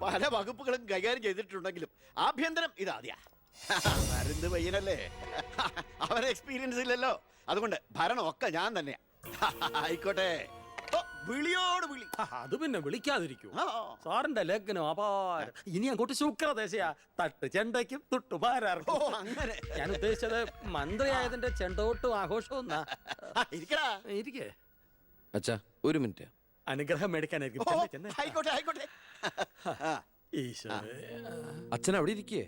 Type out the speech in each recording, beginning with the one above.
പല വകുപ്പുകളും കൈകാര്യം ചെയ്തിട്ടുണ്ടെങ്കിലും ആഭ്യന്തരം ഇതാദ്യ. മരുന്ന് പയ്യനല്ലേ, അവന് എക്സ്പീരിയൻസ് ഇല്ലല്ലോ. അതുകൊണ്ട് ഭരണം ഒക്കെ ഞാൻ തന്നെയാ. ആയിക്കോട്ടെ, വിളിയോട് വിളി. അത് പിന്നെ വിളിക്കാതിരിക്കൂ. ആ. സാറിന്റെ ലേഖനം അപാരം. ഇനി അങ്ങോട്ട് ശുക്രദേശയാ. തട്ട് ചെണ്ടയ്ക്കും ഓ, തുട്ടുപാരാർക്കും. അങ്ങനെ. ഞാൻ ഉദ്ദേശിച്ചത് മന്ത്രിയായതിന്റെ ചെണ്ടോട്ടും ആഘോഷവും ഇരിക്കടാ. ഇരിക്കേ. അച്ഛാ ഒരു മിനിറ്റ്. അനുഗ്രഹം മേടിക്കാനായിരിക്കും. ഓ, ചെന്നേ, ചെന്നേ. ആയിക്കോട്ടെ ആയിക്കോട്ടെ. ഈശോയെ. അച്ഛൻ അവിടെ ഇരിക്കേ.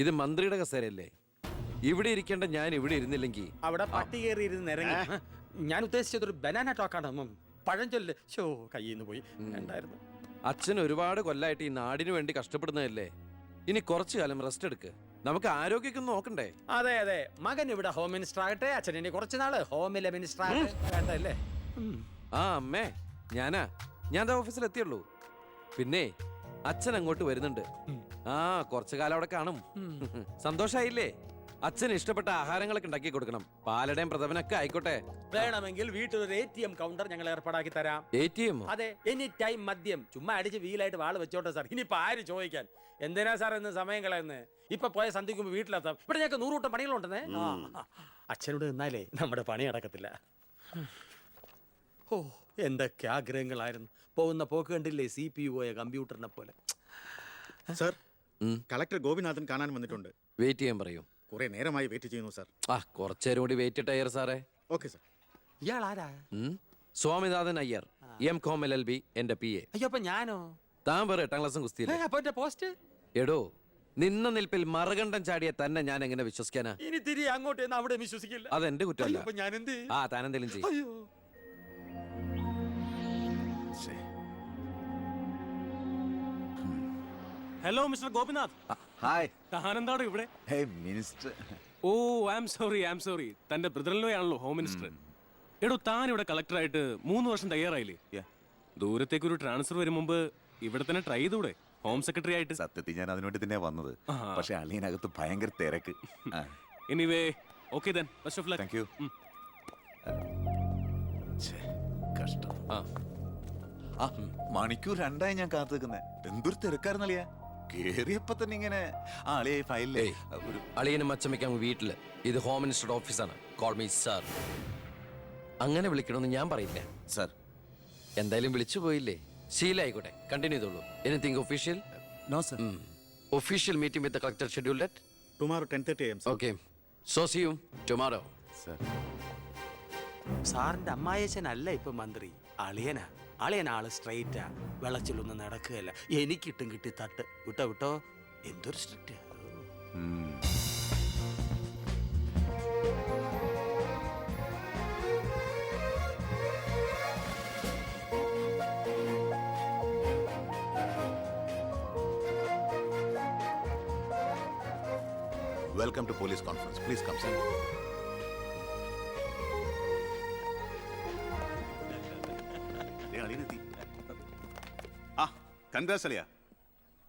ഇത് മന്ത്രിയുടെ കസേരയല്ലേ. ഇവിടെ ഇരിക്കേണ്ട ഞാൻ ഇവിടെ ഇരുന്നില്ലെങ്കിൽ അവിടെ പട്ടി കയറി ഇരുന്ന് ഇറങ്ങി. ഞാൻ ഉദ്ദേശിച്ചത് ഒരു ബനാന ടോക്കാണ്. പഴഞ്ചൊല്ല് ഷോ കയ്യിൽ നിന്ന് പോയി. ഉണ്ടായിരുന്നു. അച്ഛൻ ഒരുപാട് കൊല്ലായിട്ട് ഈ നാടിനു വേണ്ടി കഷ്ടപ്പെടുന്നതല്ലേ. ഇനി കുറച്ചു കാലം റെസ്റ്റ് എടുക്ക്. നമുക്ക് ആരോഗ്യമൊക്കെ നോക്കണ്ടേ. അതെ അതെ, മകൻ ഇവിടെ ഹോം മിനിസ്റ്റർ ആകട്ടെ. അച്ഛൻ ഇനി കുറച്ച് നാള് ഹോമിലെ മിനിസ്റ്റർ ആകട്ടെ. വേണ്ടല്ലേ? ആ അമ്മേ, ഞാൻ ഓഫീസിൽ എത്തിയുള്ളൂ. പിന്നെ അച്ഛൻ അങ്ങോട്ട് വരുന്നുണ്ട്. ആ കുറച്ചു കാലം അവിടെ കാണും. സന്തോഷായില്ലേ? അച്ഛന് ഇഷ്ടപ്പെട്ട ആഹാരങ്ങളൊക്കെ ഉണ്ടാക്കി കൊടുക്കണം. പാലടയും പ്രഥമനൊക്കെ ആയിക്കോട്ടെ. വേണമെങ്കിൽ വീട്ടിലൊരു ATM കൗണ്ടർ ഞങ്ങൾ ഏർപ്പാടാക്കി തരാം. ATM? അതെ, എനി ടൈം മദ്യം. ചുമ്മാ അടിച്ച് വീലായിട്ട് വാള് വെച്ചോട്ടെ സാർ. ഇനിയിപ്പോ ആര് ചോദിക്കാൻ? എന്തിനാ സാർ എന്ന് സമയം കളയുന്നത്? ഇപ്പൊ പോയ സന്ധിക്കുമ്പോ വീട്ടിലെത്താം. ഇവിടെ ഞങ്ങൾക്ക് 100 കൂട്ടം പണികളുണ്ടെന്നേ. അച്ഛനോട് നിന്നാലേ നമ്മുടെ പണി നടക്കത്തില്ല. ഓ, എന്തൊക്കെ ആഗ്രഹങ്ങളായിരുന്നു. പോകുന്ന പോക്ക് കണ്ടില്ലേ, CPU പോയ കമ്പ്യൂട്ടറിനെ പോലെ. സർ, കളക്ടർ ഗോപിനാഥൻ കാണാൻ വന്നിട്ടുണ്ട്. വെയിറ്റ് ചെയ്യാൻ പറയൂ. കുറെ നേരമായി വെയിറ്റ് ചെയ്യുന്നു സർ. ആ കുറച്ചേരം കൂടി വെയിറ്റ് ടയർ സാറേ. Okay sir. ഇയാൾ ആരാ? സ്വാമിനാഥൻ അയ്യർ, M.Com LLB, എന്റെ PA. അയ്യോ, അപ്പൊ ഞാനോ? താൻ വേറെ 8ാം ക്ലാസ്സും കുസ്തിയില്ല. അപ്പൊ എന്റെ പോസ്റ്റ്? എടോ, നിന്ന നിൽപ്പിൽ മറുകണ്ഠം ചാടിയ തന്നെ ഞാൻ എങ്ങനെ വിശ്വസിക്കാനാ? ഇനി തിരികെ അങ്ങോട്ട് ചെന്ന് അവിടെ വിശ്വസിക്കില്ല. അതെന്റെ കുറ്റമല്ല. അപ്പൊ ഞാൻ എന്ത്? ആ താനെന്തെങ്കിലും ചെയ്യും. അയ്യോ, ഹലോ മിസ്റ്റർ ഗോപിനാഥ്. ഹായ്. താനെന്താണ് ഇവിടെ? Hey minister. Oh I am sorry. തന്റെ ബ്രദറിലോ ആണല്ലോ ഹോം മിനിസ്റ്റർ. എടോ, താൻ ഇവിടെ കളക്ടറായിട്ട് 3 വർഷം തയ്യാറായില്ലേ? ദൂരത്തേക്ക് ഒരു ട്രാൻസ്ഫർ വരും മുമ്പ് ഇവിടെ തന്നെ ട്രൈ ചെയ്തൂടെ ഹോം സെക്രട്ടറി ആയിട്ട്? സത്യത്തിൽ ഞാൻ അതിനുവേണ്ടി തന്നെ വന്നത്. പക്ഷെ അളിയനകത്ത് ഭയങ്കര തിരക്ക്. Anyway okay then, best of luck. Thank you. കഷ്ടം. മണിക്കൂർ 2 ഞാൻ കാത്തു നിൽക്കുന്നേ. എന്തൊരു തിരക്കായിരുന്നളിയാ. കേറിയപ്പോ തന്നെ ഇങ്ങനെ അളിയെ ഫയലിലേ ഒരു അളിയനും അച്ചമ്മയ്ക്കും വീട്ടില്. ഇത് ഹോം മിനിസ്റ്ററുടെ ഓഫീസാണ്. Call me sir. അങ്ങനെ വിളിക്കണമെന്ന് ഞാൻ പറയില്ല. സർ, എന്തായാലും വിളിച്ചു പോയില്ലേ, ശീലായിക്കോട്ടെ. കണ്ടിന്യൂ ചെയ്തോളൂ. Anything official? No sir. Official meeting with the collector scheduled at tomorrow 10:30 AM sir. Okay. So see you tomorrow. Sir, സാറിന്റെ അമ്മായച്ചനല്ല ഇപ്പൊ മന്ത്രി, അളിയനാ. ആള് സ്ട്രെയിറ്റാ, വെള്ളച്ചിലൊന്നും നടക്കുകയല്ല. എനിക്കിട്ടും കിട്ടി തട്ട്. വിട്ടോ എന്തൊരു strict. Welcome to police conference. Please come sir.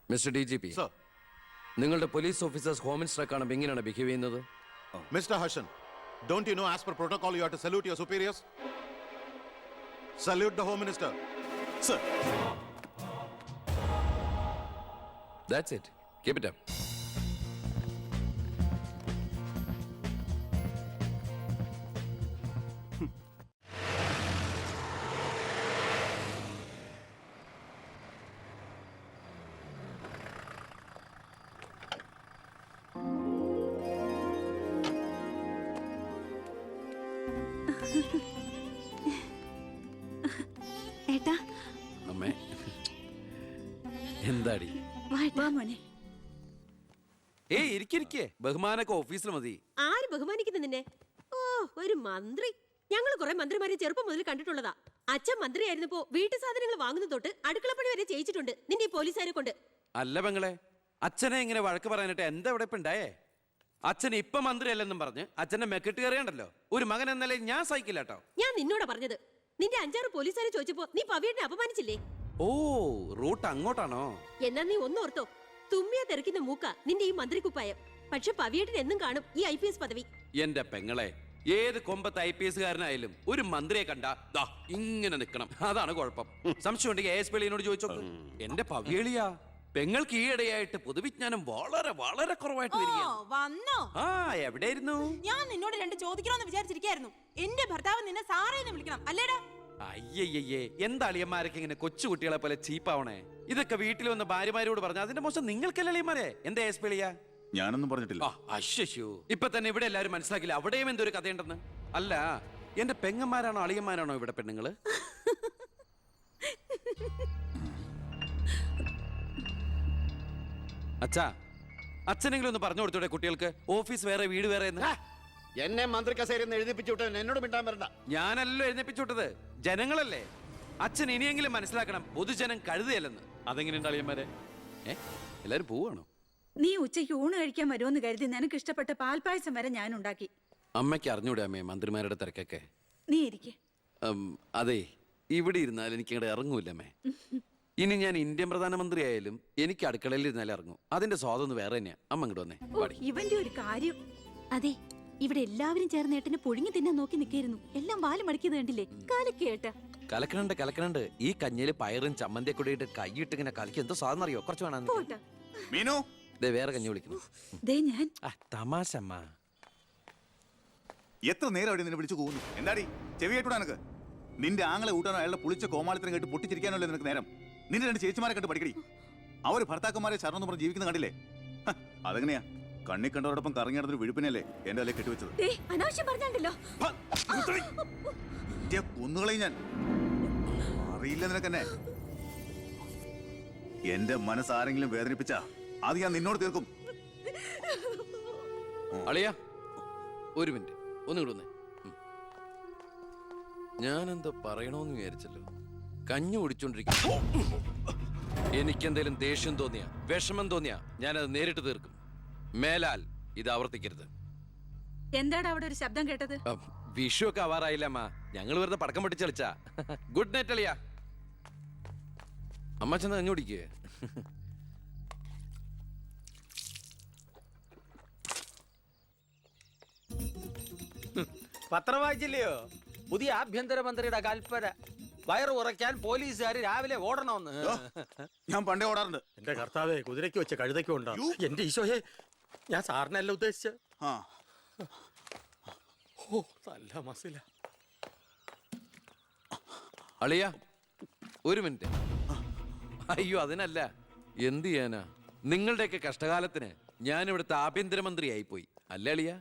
Mister DGP, നിങ്ങളുടെ പോലീസ് ഓഫീസേഴ്സ് ഹോം മിനിസ്റ്ററെ കാണുമ്പോൾ എങ്ങനെയാണ് ബിഹേവ് ചെയ്യുന്നത്? Mr. Harshan, don't you know as per protocol you have to salute your superiors? Salute the Home Minister. Sir. That's it. Keep it up. ഏട്ടാ, അമ്മേ, എന്താടി? വാ മോനെ. ഇരിക്കെ. ബഹുമാനൊക്കെ ഓഫീസിൽ മതി. ആര് ബഹുമാനിക്കുന്നു നിന്നെ? ഓ, ഒരു മന്ത്രി. ഞങ്ങൾ കുറെ മന്ത്രിമാരെ ചെറുപ്പം മുതൽ കണ്ടിട്ടുള്ളതാ. അച്ഛൻ മന്ത്രിയായിരുന്നപ്പോ വീട്ടു സാധനങ്ങൾ വാങ്ങുന്ന തൊട്ട് അടുക്കളപ്പണി വരെ ചെയ്യിച്ചിട്ടുണ്ട് നിന്റെ ഈ പോലീസുകാരെ കൊണ്ട്. അല്ല പെങ്ങളെ, അച്ഛനെ ഇങ്ങനെ വഴക്ക് പറയാനിട്ട് എന്താ ഇവിടെ ഇപ്പൊ ഉണ്ടായേ? അച്ഛൻ ഇപ്പൊ മന്ത്രിയല്ലെന്നും പറഞ്ഞ് അച്ഛന്റെ മെക്കിട്ട് കയറിയണ്ടല്ലോ. ഒരു മകൻ എന്നല്ലേ ഞാൻ സഹിക്കില്ല കേട്ടോ. ഞാൻ നിന്നോടാ പറഞ്ഞത്. നിന്റെ 5-6 പോലീസുകാരെ ചോദിച്ചപ്പോ നീ പവിയേട്ടനെ അപമാനിച്ചില്ലേ? ഓ, റൂട്ട് അങ്ങോട്ടാണോ? എന്നാ നീ ഒന്നോർത്തോ, തുമ്മിയ തെറിക്കുന്ന മൂക്ക നിന്റെ ഈ മന്ത്രിക്കുപ്പായം. പക്ഷെ പവിയേട്ടൻ എന്നും കാണും ഈ IPS പദവി. എന്റെ പെങ്ങളെ, ഏത് കൊമ്പത്ത് IPS കാരനായാലും ഒരു മന്ത്രിയെ കണ്ട ദാ ഇങ്ങനെ നിൽക്കണം. അതാണ് കുഴപ്പം. സംശയം ഉണ്ടെങ്കിൽ AS പെളിയനോട് ചോദിച്ചോക്ക്. എന്റെ പവിയളിയാ, പെങ്ങൾക്ക് ഈയിടെയായിട്ട് പൊതുവിജ്ഞാനം വളരെ വളരെ കുറവായിട്ട് വരികയാണ്. വന്നോ? ആ, എവിടെയായിരുന്നു? ഞാൻ നിന്നോട് രണ്ട് ചോദിക്കണമെന്ന് വിചാരിച്ചിരിക്കായിരുന്നു. എന്റെ ഭർത്താവ് നിന്നെ സാറേന്ന് വിളിക്കണം അല്ലേടാ? അയ്യയ്യേ, എന്താ അളിയന്മാരൊക്കെ ഇങ്ങനെ കൊച്ചു കുട്ടികളെ പോലെ ചീപ്പാവണേ? ഇതൊക്കെ വീട്ടിൽ വന്ന് ഭാര്യമാരോട് പറഞ്ഞ അതിന്റെ മോശം നിങ്ങൾക്കല്ലേ അളിയന്മാരെ? എന്താ AS പെളിയാ? ഞാനൊന്നും പറഞ്ഞിട്ടില്ല. അശ്ശോ, ഇപ്പൊ തന്നെ ഇവിടെ എല്ലാരും മനസ്സിലാക്കില്ല അവിടെയും എന്തൊരു കഥയുണ്ടെന്ന്. അല്ല, എന്റെ പെങ്ങന്മാരാണോ അളിയന്മാരാണോ ഇവിടെ പെണ്ണുങ്ങള്? അച്ഛാ, അച്ഛനെങ്കിലും ഒന്ന് പറഞ്ഞു കൊടുത്തൂടെ കുട്ടികൾക്ക് ഓഫീസ് വേറെ വീട് വേറെ എന്ന്? എന്നെ മന്ത്രി കസേരന്ന് എഴുതിപ്പിച്ചു വിട്ടവൻ എന്നോട് മിണ്ടാൻ വരണ്ട. ഞാനല്ലോ എഴുന്നേപ്പിച്ചു വിട്ടത്, ജനങ്ങളല്ലേ. അച്ഛൻ ഇനിയെങ്കിലും മനസ്സിലാക്കണം, പൊതുജനം കഴുതയല്ലെന്ന്. അതെങ്ങനെയുണ്ട് അളിയന്മാരെ? എല്ലാരും പോവാണോ? നീ ഉച്ചയ്ക്ക് ഊണ് കഴിക്കാൻ വരുമെന്ന് കരുതി നിനക്ക് ഇഷ്ടപ്പെട്ട പാൽപ്പായസം വരെ ഞാൻ ഉണ്ടാക്കി. അമ്മയ്ക്ക് അറിഞ്ഞൂടെ അമ്മേ മന്ത്രിമാരുടെ തിരക്കൊക്കെ? നീ ഇരിക്കെ. അതെ, ഇവിടെ ഇരുന്നാൽ എനിക്ക് ഇങ്ങോട്ട് ഇറങ്ങൂല്ലമ്മേ. ഇനി ഞാൻ ഇന്ത്യൻ പ്രധാനമന്ത്രി ആയാലും എനിക്ക് അടുക്കളയിൽ ഇരുന്നാലേ ഇറങ്ങും. അതിന്റെ സ്വാദം വേറെ തന്നെയാ. അമ്മ ഇങ്ങോട്ട് വന്നേ. പാടി. ഇവന്റെ ഒരു കാര്യം. അതെ, ഇവിടെ എല്ലാവരും ചേർന്ന് ഏട്ടനെ പുഴുങ്ങി തിന്നാൻ നോക്കി നിൽക്കായിരുന്നു. എല്ലാം വാല് മടക്കിയത് കണ്ടില്ലേ? കലക്കേട്ടാ. കലക്കണുണ്ട്. ഈ കഞ്ഞില് പയറും ചമ്മന്തിയെ കൂടി ഇട്ട് കൈയിട്ട് ഇങ്ങനെ കലക്കി എന്തോ സാധനം അറിയോ? കുറച്ച് വേണം. മീനു, വേറെ കഞ്ഞി വിളിക്കുന്നു. ഞാൻ തമാശ അമ്മ. എത്ര നേരം അവിടെ നിന്നെ വിളിച്ചു പോകുന്നു? എന്താടി ചെവി കേട്ടൂടാ നിനക്ക്? നിന്റെ ആങ്ങളെ കൂട്ടാനോ അയാളുടെ പുളിച്ച കോമാളിത്തരം കേട്ട് പൊട്ടിച്ചിരിക്കാനല്ലേ നിനക്ക് നേരം? നിന്റെ രണ്ട് ചേച്ചിമാരെ കണ്ട് പഠിക്കടി. അവർ ഭർത്താക്കന്മാരെ ശരണം പറഞ്ഞ് ജീവിക്കുന്ന കണ്ടില്ലേ? അതെങ്ങനെയാ? കണ്ണി കണ്ടവരോടൊപ്പം കറങ്ങി നടന്നൊരു വിഴുപ്പിനല്ലേ എന്റെ അല്ലെ കെട്ടിവെച്ചത്? അനാവശ്യം പറഞ്ഞാണ്ടല്ലോ. കുന്നുകളെ ഞാൻ അറിയില്ല നിനക്കെന്നെ. എന്റെ മനസ്സാരെങ്കിലും വേദനിപ്പിച്ചാ അത് ഞാൻ നിന്നോട് തീർക്കും. അളിയാ, ഒരു മിനിറ്റ് ഒന്നുകൂടെ വന്നേ. ഞാനെന്തോ പറയണോന്ന് വിചാരിച്ചല്ലോ. കഞ്ഞി കുടിച്ചോണ്ടിരിക്കും. എനിക്കെന്തേലും ദേഷ്യം തോന്നിയാ, വിഷമം തോന്നിയാ ഞാനത് നേരിട്ട് തീർക്കും. മേലാൽ ഇത് ആവർത്തിക്കരുത്. എന്താടാ അവിടെ ഒരു ശബ്ദം കേട്ടത്? വിഷു ഒക്കെ ആവാറായില്ല അമ്മ. ഞങ്ങൾ വെറുതെ പടക്കം പൊട്ടിച്ച് കളിച്ചാ. ഗുഡ് നൈറ്റ് അളിയാ. അമ്മ ചെന്ന് കഞ്ഞി കുടിക്കേ. പത്രം വായിച്ചില്ലയോ? പുതിയ ആഭ്യന്തരമന്ത്രിയുടെ കൽപ്പന. വയറ് കുറയ്ക്കാൻ പോലീസുകാർ രാവിലെ ഓടണമെന്ന്. ഞാൻ പണ്ടേ ഓടാറുണ്ട്. എന്റെ കർത്താവേ, കുതിരയ്ക്ക് വെച്ച കഴുതയ്ക്കും ഉണ്ടോ? എന്റെ ഈശോയെ, ഞാൻ സാറിനല്ല ഉദ്ദേശിച്ച. ഓ, നല്ല മസില. അളിയ, ഒരു മിനിറ്റ്. അയ്യോ, അതിനല്ല. എന്ത് ചെയ്യാനാ? നിങ്ങളുടെയൊക്കെ കഷ്ടകാലത്തിന് ഞാൻ ഇവിടുത്തെ ആഭ്യന്തരമന്ത്രിയായി പോയി അല്ലേ അളിയ?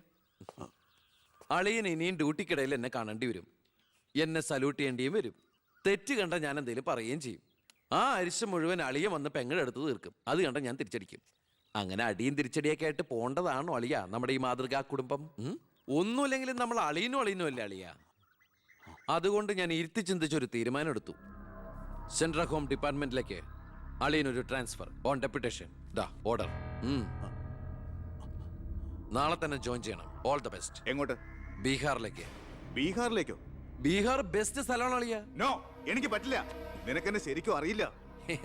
അളിയൻ ഇനിയും ഡ്യൂട്ടിക്കിടയിൽ എന്നെ കാണേണ്ടി വരും. എന്നെ സല്യൂട്ട് ചെയ്യേണ്ടിയും വരും. തെറ്റ് കണ്ട ഞാൻ എന്തെങ്കിലും പറയുകയും ചെയ്യും. ആ അരിശം മുഴുവൻ അളിയൻ വന്ന് പെങ്ങളെടുത്ത് തീർക്കും. അത് കണ്ട ഞാൻ തിരിച്ചടിക്കും. അങ്ങനെ അടിയും തിരിച്ചടിയൊക്കെ ആയിട്ട് പോണ്ടതാണോ അളിയ നമ്മുടെ ഈ മാതൃകാ കുടുംബം? ഒന്നുമില്ലെങ്കിലും നമ്മൾ അളിയനും അല്ലേ അളിയ? അതുകൊണ്ട് ഞാൻ ഇരുത്തി ചിന്തിച്ചൊരു തീരുമാനം എടുത്തു. സെൻട്രൽ ഹോം ഡിപ്പാർട്ട്മെന്റിലേക്ക് അളിയനൊരു ട്രാൻസ്ഫർ ഓൺ ഡെപ്യൂട്ടേഷൻ. ദാ ഓർഡർ. നാളെ തന്നെ ജോയിൻ ചെയ്യണം. All the best. എങ്ങോട്ട്? ബീഹാറിലേക്ക്. ബീഹാറിലേക്കോ? ബീഹാർ ബെസ്റ്റ് സ്ഥലമാണ് അളിയ. നോ, എനിക്ക് പറ്റില്ല. നിനക്കെന്നെ ശരിക്കും അറിയില്ല.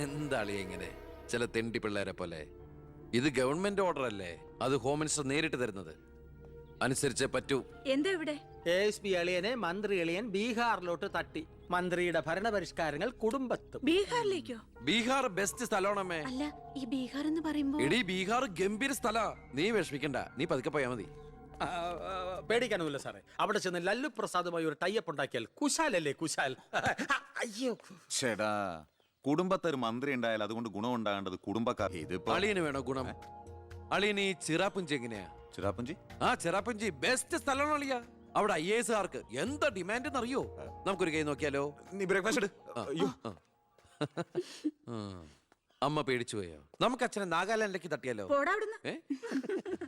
എന്താ അളിയ ഇങ്ങനെ ചില തെണ്ടി പിള്ളേരെ പോലെ? ഇത് ഗവൺമെന്റ് ഓർഡർ അല്ലേ? അത് ഹോം മിനിസ്റ്റർ നേരിട്ട് തരുന്നത്. അനുസരിച്ചേ പറ്റൂ. എന്താ ഇവിടെ? ASP അളിയനെ മന്ത്രി അളിയൻ ബീഹാറിലോട്ട് തട്ടി. മന്ത്രിയുടെ ഭരണപരിഷ്കാരങ്ങൾ കുടുംബത്തും. ബീഹാറിലേക്കോ? ബീഹാർ ബെസ്റ്റ് സ്ഥലമാണമ്മേ. അല്ല, ഈ ബീഹാർ എന്ന് പറയുമ്പോ എടി, ബീഹാർ ഗംഭീര സ്ഥല. നീ വിഷമിക്കണ്ട, നീ പതുക്കെ പോയാ മതി. പേടിക്കാനൊന്നുമില്ല സാറേ. അവിടെ ചെന്ന് ലല്ലു പ്രസാദുമായി ഒരു ടൈപ്പ് ഉണ്ടാക്കിയാൽ കുശാലല്ലേ കുശാൽ. അയ്യോ ചേടാ, കുടുംബത്തെ ഒരു മന്ത്രി ഉണ്ടായാൽ അതുകൊണ്ട് ഗുണം ഉണ്ടാകേണ്ടത് കുടുംബക്കാർ. ഇതിപ്പോ അളിയന് വേണോ ഗുണം? അളിയന് ഈ ചിറാപ്പുഞ്ചി എങ്ങനെയാ? ചിറാപ്പുഞ്ചി? ആ, ചിറാപ്പുഞ്ചി ബെസ്റ്റ് സ്ഥലമാണ് അളിയ. അവിടെ IAS കാർക്ക് എന്താ ഡിമാൻഡ് എന്നറിയോ? നമുക്കൊരു കൈ നോക്കിയാലോ? നീ ബ്രേക്ക്ഫാസ്റ്റ് അമ്മ പേടിച്ചു പോയോ? നമുക്ക് അച്ഛനെ നാഗാലാൻഡിലേക്ക് തട്ടിയാലോ? പോടാ അവിടുന്ന്.